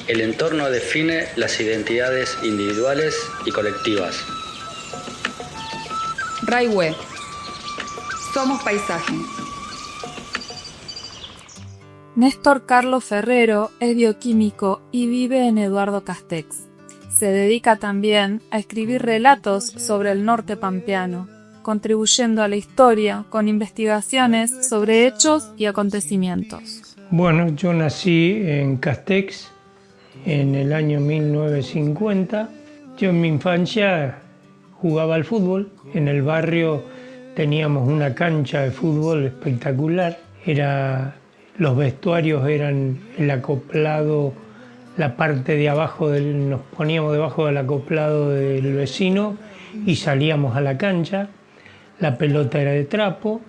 El entorno define las identidades individuales y colectivas. Raihue. Somos paisaje. Néstor Carlos Ferrero es bioquímico y vive en Eduardo Castex. Se dedica también a escribir relatos sobre el norte pampeano, contribuyendo a la historia con investigaciones sobre hechos y acontecimientos. Bueno, yo nací en Castex en el año 1950. Yo en mi infancia jugaba al fútbol. En el barrio teníamos una cancha de fútbol espectacular. Los vestuarios eran el acoplado, la parte de abajo, nos poníamos debajo del acoplado del vecino y salíamos a la cancha. La pelota era de trapo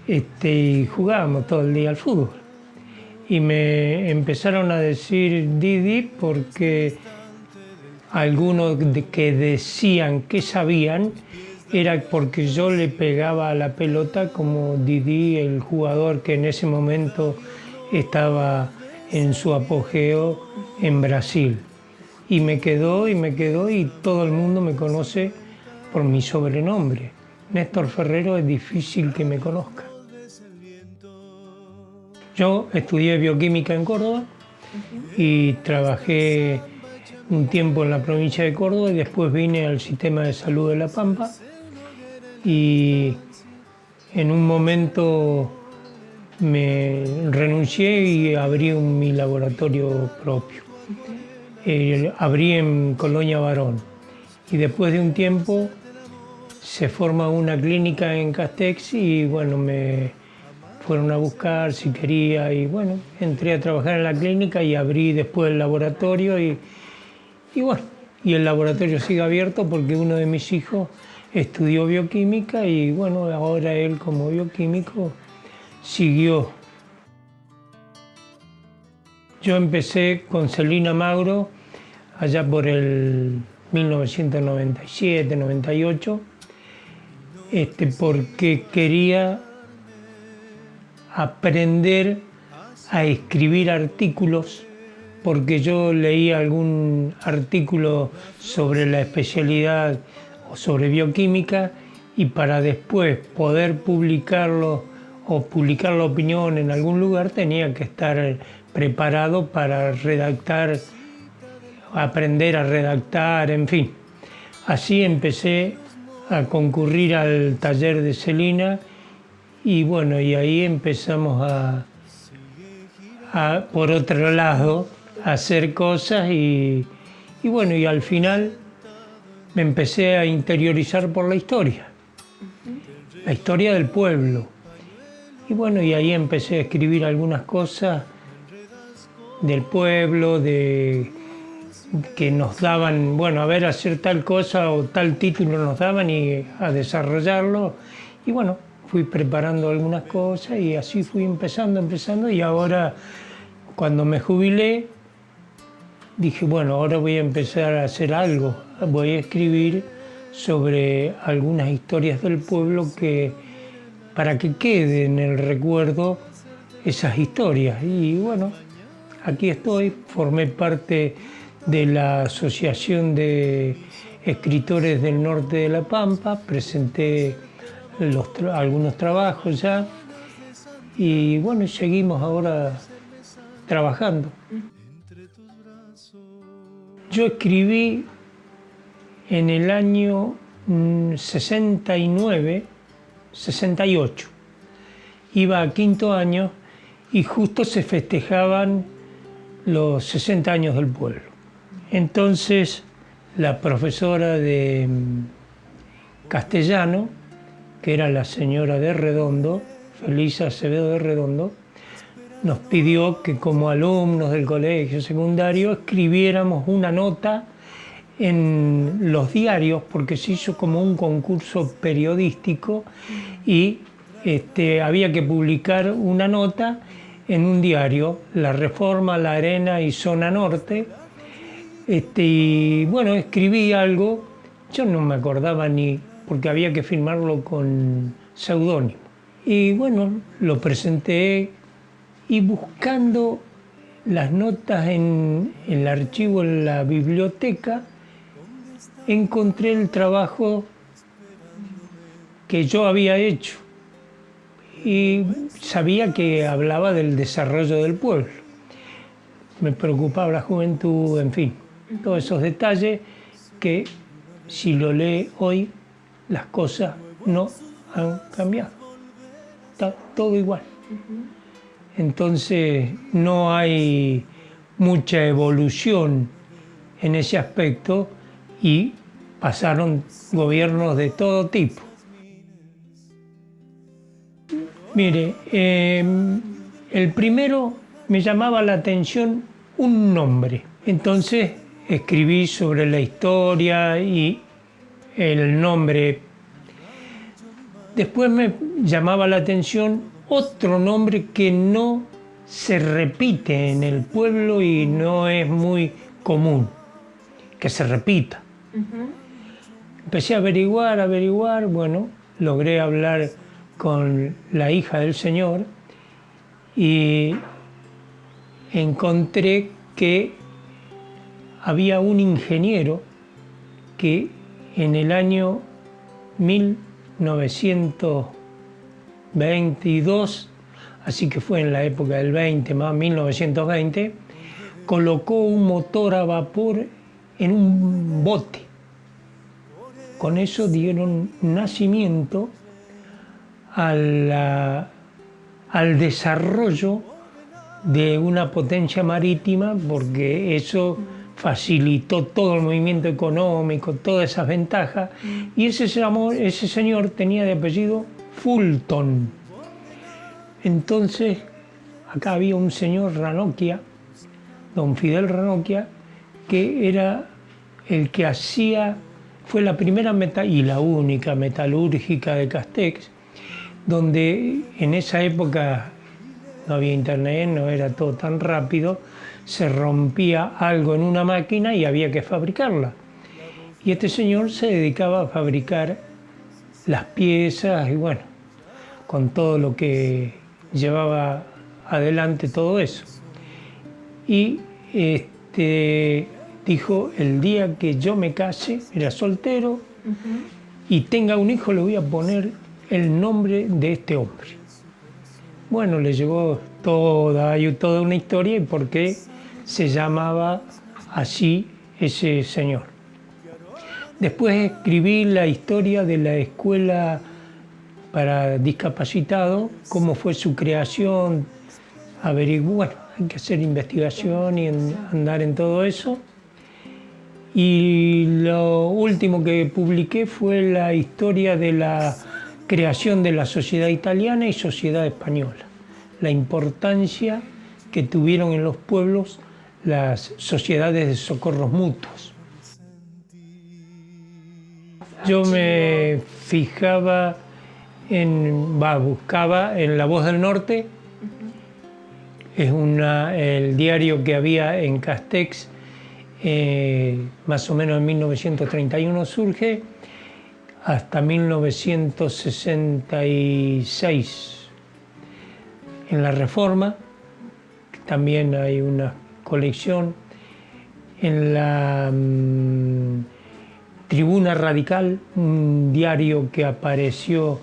y jugábamos todo el día al fútbol. Y me empezaron a decir Didi porque algunos que decían que sabían era porque yo le pegaba a la pelota como Didi, el jugador que en ese momento estaba en su apogeo en Brasil. Y me quedó y todo el mundo me conoce por mi sobrenombre. Néstor Ferrero es difícil que me conozca. Yo estudié bioquímica en Córdoba y trabajé un tiempo en la provincia de Córdoba y después vine al sistema de salud de La Pampa y en un momento me renuncié y abrí mi laboratorio propio. Abrí en Colonia Barón y después de un tiempo se forma una clínica en Castex y bueno, me fueron a buscar si quería y bueno, entré a trabajar en la clínica y abrí después el laboratorio y bueno, y el laboratorio sigue abierto porque uno de mis hijos estudió bioquímica y bueno, ahora él como bioquímico siguió. Yo empecé con Celina Magro allá por el 1997, 98, porque quería aprender a escribir artículos, porque yo leía algún artículo sobre la especialidad o sobre bioquímica y para después poder publicarlo o publicar la opinión en algún lugar tenía que estar preparado para redactar, aprender a redactar, en fin. Así empecé a concurrir al taller de Celina y bueno, y ahí empezamos por otro lado, a hacer cosas y bueno, y al final me empecé a interiorizar por la historia del pueblo. Y bueno, y ahí empecé a escribir algunas cosas del pueblo, que nos daban, bueno, a ver, hacer tal cosa o tal título nos daban y a desarrollarlo. Y bueno, fui preparando algunas cosas y así fui empezando y ahora cuando me jubilé dije, bueno, ahora voy a empezar a hacer algo, voy a escribir sobre algunas historias del pueblo para que quede en el recuerdo esas historias. Y bueno, aquí estoy, formé parte de la Asociación de Escritores del Norte de La Pampa, presenté algunos trabajos ya y bueno, seguimos ahora trabajando. Yo escribí en el año 69, 68. Iba a quinto año y justo se festejaban los 60 años del pueblo. Entonces, la profesora de castellano, que era la señora de Redondo, Felisa Acevedo de Redondo, nos pidió que como alumnos del colegio secundario escribiéramos una nota en los diarios, porque se hizo como un concurso periodístico y había que publicar una nota en un diario, La Reforma, La Arena y Zona Norte. Y bueno, escribí algo, yo no me acordaba ni, porque había que firmarlo con seudónimo. Y bueno, lo presenté y buscando las notas en el archivo, en la biblioteca, encontré el trabajo que yo había hecho y sabía que hablaba del desarrollo del pueblo. Me preocupaba la juventud, en fin, todos esos detalles que si lo lee hoy, las cosas no han cambiado. Está todo igual. Entonces no hay mucha evolución en ese aspecto y pasaron gobiernos de todo tipo. Mire, el primero me llamaba la atención un nombre. Entonces escribí sobre la historia y el nombre. Después me llamaba la atención otro nombre que no se repite en el pueblo y no es muy común que se repita. Empecé a averiguar, bueno, logré hablar con la hija del señor y encontré que había un ingeniero que en el año 1922, así que fue en la época del 20, más 1920, colocó un motor a vapor en un bote. Con eso dieron nacimiento al desarrollo de una potencia marítima, porque eso facilitó todo el movimiento económico, todas esas ventajas, y ese señor tenía de apellido Fulton. Entonces, acá había un señor Ranocchia, don Fidel Ranocchia, que era el que fue la primera y la única metalúrgica de Castex, donde en esa época no había internet, no era todo tan rápido, se rompía algo en una máquina y había que fabricarla. Y este señor se dedicaba a fabricar las piezas y bueno, con todo lo que llevaba adelante todo eso. Y dijo, el día que yo me case, era soltero, y tenga un hijo, le voy a poner el nombre de este hombre. Bueno, le llevó toda una historia y por qué se llamaba así ese señor. Después escribí la historia de la escuela para discapacitados, cómo fue su creación, bueno, hay que hacer investigación y andar en todo eso. Y lo último que publiqué fue la historia de la creación de la sociedad italiana y sociedad española, la importancia que tuvieron en los pueblos las sociedades de socorros mutuos. Yo me fijaba buscaba en La Voz del Norte, es el diario que había en Castex, más o menos en 1931 surge, hasta 1966. En La Reforma también hay una colección. En la Tribuna Radical, un diario que apareció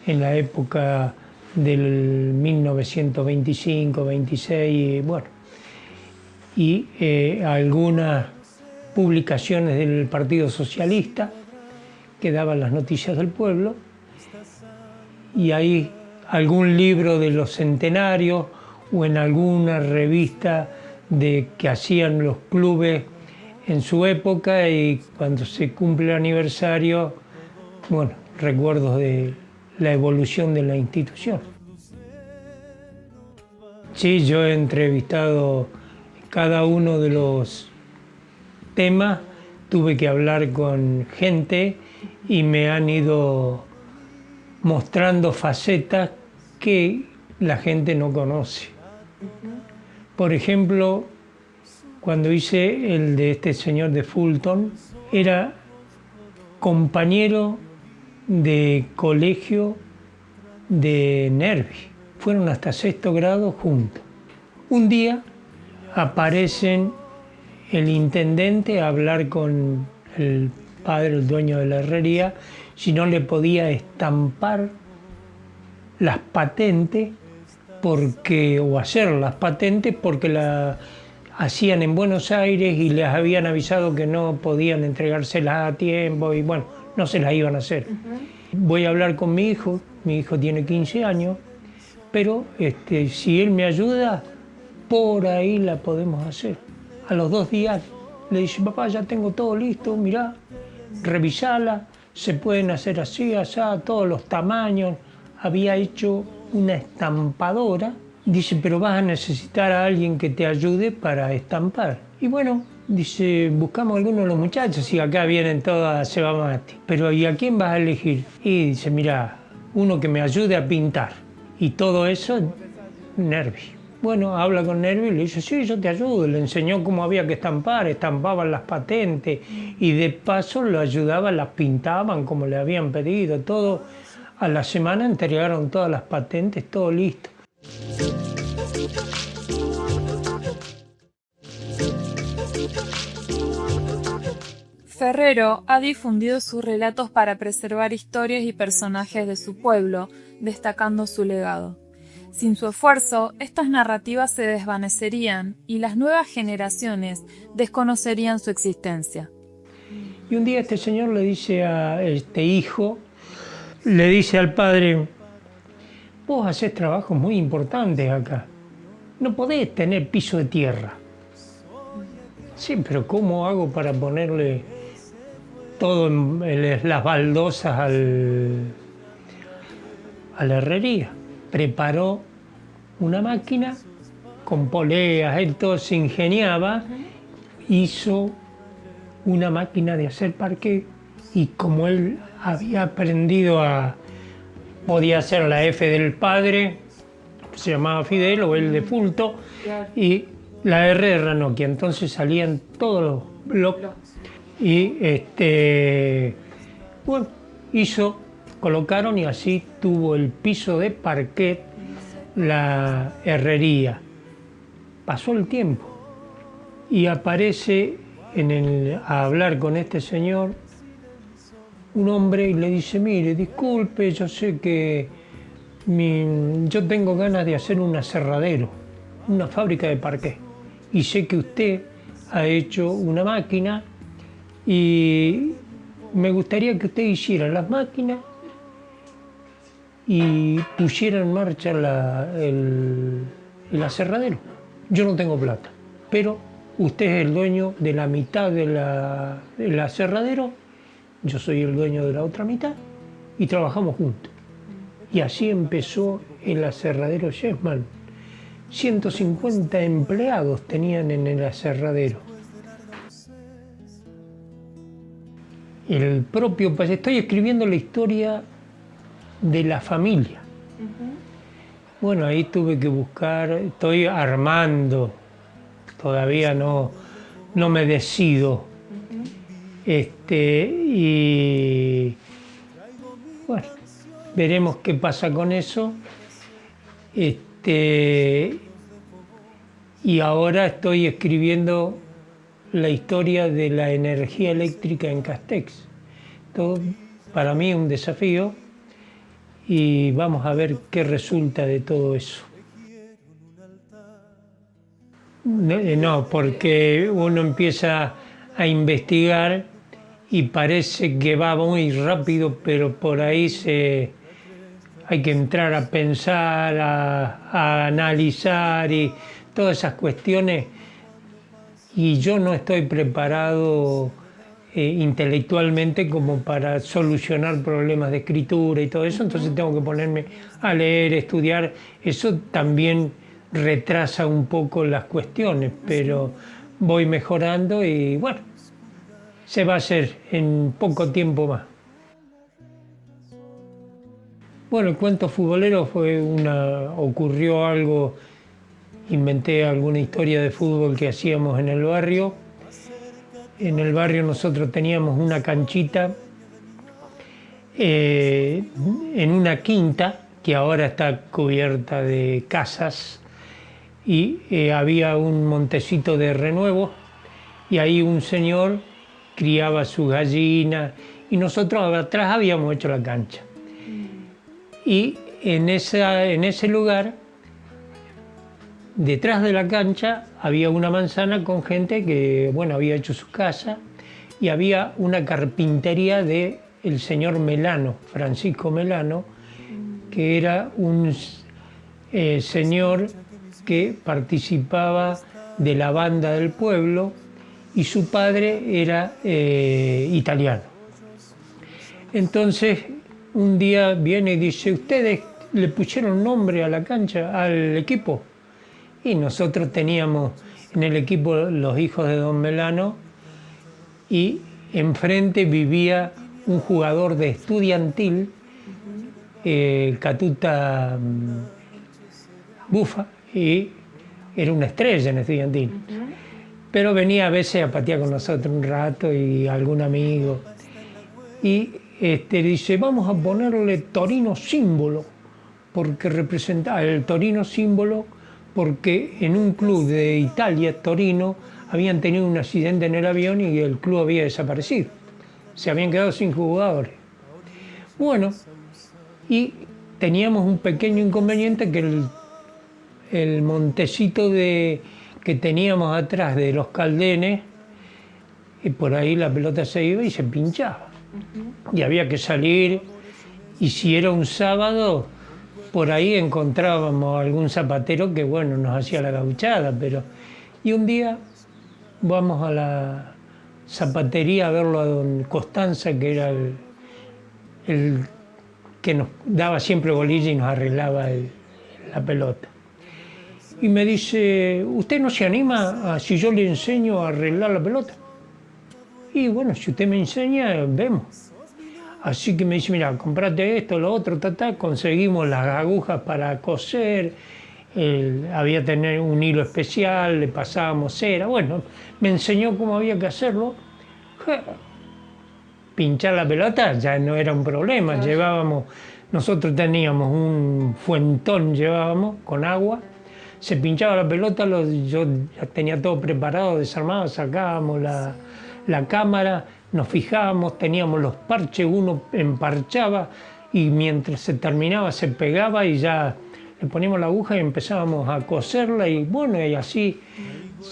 en la época del 1925-26, bueno, y algunas publicaciones del Partido Socialista que daban las noticias del pueblo, y hay algún libro de los centenarios o en alguna revista que hacían los clubes en su época, y cuando se cumple el aniversario, bueno, recuerdos de la evolución de la institución. Sí, yo he entrevistado cada uno de los temas tuve que hablar con gente y me han ido mostrando facetas que la gente no conoce. Por ejemplo, cuando hice el de este señor de Fulton, era compañero de colegio de Nervi. Fueron hasta 6º grado juntos. Un día aparecen el intendente a hablar con el padre, el dueño de la herrería, si no le podía estampar las patentes o hacer las patentes porque las hacían en Buenos Aires y les habían avisado que no podían entregárselas a tiempo y bueno, no se las iban a hacer. Voy a hablar con mi hijo tiene 15 años, pero si él me ayuda, por ahí la podemos hacer. A los 2 días le dice, papá, ya tengo todo listo, mirá, revisala, se pueden hacer así, así, todos los tamaños. Había hecho una estampadora, dice, pero vas a necesitar a alguien que te ayude para estampar. Y bueno, dice, buscamos a alguno de los muchachos y acá vienen todos a Seba Mati. Pero ¿y a quién vas a elegir? Y dice, mira, uno que me ayude a pintar. Y todo eso, Nervi. Bueno, habla con Nervi y le dice, sí, yo te ayudo. Le enseñó cómo había que estampar, estampaban las patentes y de paso lo ayudaban, las pintaban como le habían pedido, todo. A la semana entregaron todas las patentes, todo listo. Ferrero ha difundido sus relatos para preservar historias y personajes de su pueblo, destacando su legado. Sin su esfuerzo, estas narrativas se desvanecerían y las nuevas generaciones desconocerían su existencia. Y un día este señor le dice a este hijo, le dice al padre, vos hacés trabajos muy importantes acá, no podés tener piso de tierra. Sí, pero ¿cómo hago para ponerle todo las baldosas a la herrería? Preparó una máquina con poleas, él todo se ingeniaba, hizo una máquina de hacer parqué y como él había aprendido podía hacer la F del padre, se llamaba Fidel, o el de Fulto, y la R de Ranocchia, entonces salían todos los bloques y bueno, colocaron y así tuvo el piso de parquet la herrería. Pasó el tiempo y aparece a hablar con este señor un hombre y le dice, mire, disculpe, yo sé que yo tengo ganas de hacer un aserradero, una fábrica de parqué, y sé que usted ha hecho una máquina y me gustaría que usted hiciera las máquinas y pusiera en marcha el aserradero. Yo no tengo plata, pero usted es el dueño de la mitad del aserradero, yo soy el dueño de la otra mitad y trabajamos juntos. Y así empezó el aserradero Yesman. 150 empleados tenían en el aserradero. Estoy escribiendo la historia de la familia. Bueno, ahí tuve que buscar, estoy armando, todavía no me decido. Y bueno, veremos qué pasa con eso. Y ahora estoy escribiendo la historia de la energía eléctrica en Castex. Todo para mí es un desafío y vamos a ver qué resulta de todo eso. No, porque uno empieza a investigar y parece que va muy rápido, pero por ahí hay que entrar a pensar, a analizar y todas esas cuestiones. Y yo no estoy preparado intelectualmente como para solucionar problemas de escritura y todo eso, entonces tengo que ponerme a leer, estudiar. Eso también retrasa un poco las cuestiones, pero voy mejorando y bueno, se va a hacer en poco tiempo más. Bueno, el cuento futbolero ocurrió algo, inventé alguna historia de fútbol que hacíamos en el barrio. En el barrio nosotros teníamos una canchita en una quinta que ahora está cubierta de casas y había un montecito de renuevos y ahí un señor criaba sus gallinas y nosotros atrás habíamos hecho la cancha. Y en ese lugar, detrás de la cancha, había una manzana con gente que, bueno, había hecho su casa y había una carpintería del señor Melano, Francisco Melano, que era un señor que participaba de la banda del pueblo y su padre era italiano. Entonces, un día viene y dice, ¿ustedes le pusieron nombre a la cancha, al equipo? Y nosotros teníamos en el equipo los hijos de don Melano y enfrente vivía un jugador de Estudiantil, Catuta Bufa, y era una estrella en Estudiantil. Pero venía a veces a patear con nosotros un rato y algún amigo. Y dice, vamos a ponerle Torino símbolo, porque representaba el Torino símbolo, porque en un club de Italia, Torino, habían tenido un accidente en el avión y el club había desaparecido. Se habían quedado sin jugadores. Bueno, y teníamos un pequeño inconveniente que el montecito que teníamos atrás de los caldenes, y por ahí la pelota se iba y se pinchaba. Y había que salir, y si era un sábado, por ahí encontrábamos algún zapatero que, bueno, nos hacía la gauchada, pero... Y un día vamos a la zapatería a verlo a don Costanza, que era el que nos daba siempre bolilla y nos arreglaba la pelota. Y me dice, ¿usted no se anima a si yo le enseño a arreglar la pelota? Y bueno, si usted me enseña, vemos. Así que me dice, mira, comprate esto, lo otro, conseguimos las agujas para coser, había que tener un hilo especial, le pasábamos cera, bueno, me enseñó cómo había que hacerlo. Pinchar la pelota ya no era un problema, claro. Nosotros teníamos un fuentón, con agua, se pinchaba la pelota, yo ya tenía todo preparado, desarmado, sacábamos la cámara, nos fijábamos, teníamos los parches, uno emparchaba y mientras se terminaba se pegaba y ya le poníamos la aguja y empezábamos a coserla y bueno, y así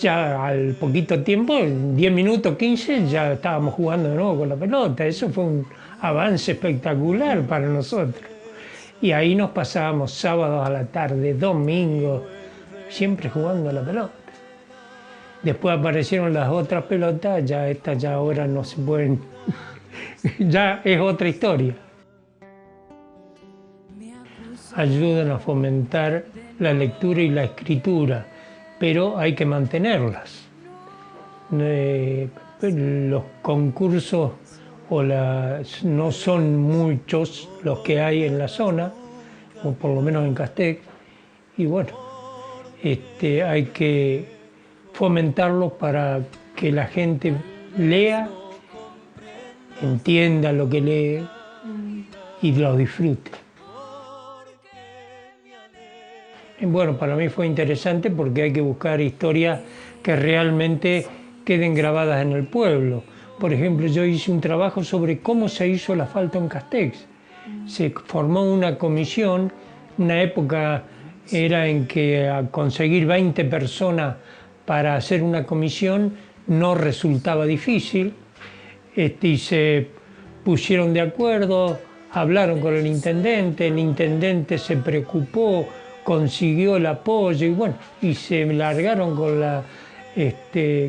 ya al poquito tiempo, 10 minutos, 15, ya estábamos jugando de nuevo con la pelota. Eso fue un avance espectacular para nosotros. Y ahí nos pasábamos sábados a la tarde, domingos, siempre jugando a la pelota. Después aparecieron las otras pelotas, estas ahora no se pueden, ya es otra historia. Ayudan a fomentar la lectura y la escritura, pero hay que mantenerlas. Los concursos no son muchos los que hay en la zona, o por lo menos en Castec, y bueno, hay que fomentarlos para que la gente lea, entienda lo que lee y lo disfrute. Bueno, para mí fue interesante porque hay que buscar historias que realmente queden grabadas en el pueblo. Por ejemplo, yo hice un trabajo sobre cómo se hizo el asfalto en Castex. Se formó una comisión, una época era en que a conseguir 20 personas para hacer una comisión no resultaba difícil, y se pusieron de acuerdo, hablaron con el intendente se preocupó, consiguió el apoyo y bueno, y se largaron con la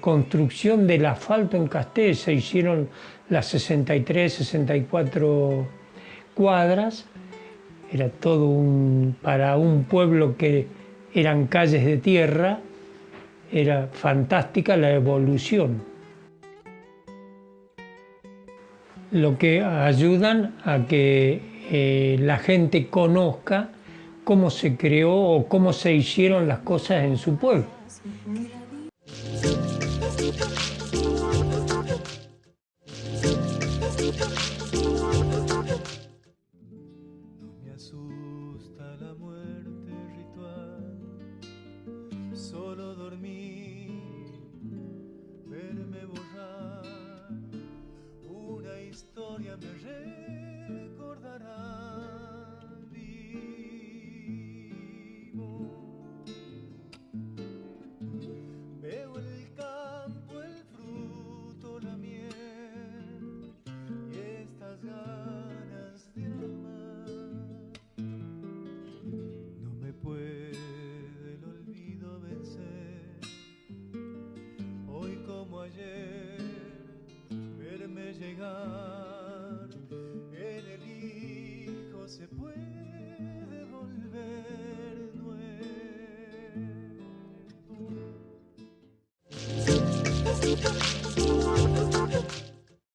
construcción del asfalto en Castés, se hicieron las 63, 64 cuadras, era todo para un pueblo que eran calles de tierra, era fantástica la evolución. lo que ayudan a que la gente conozca cómo se creó o cómo se hicieron las cosas en su pueblo. No me asusta la muerte ritual, solo dormir.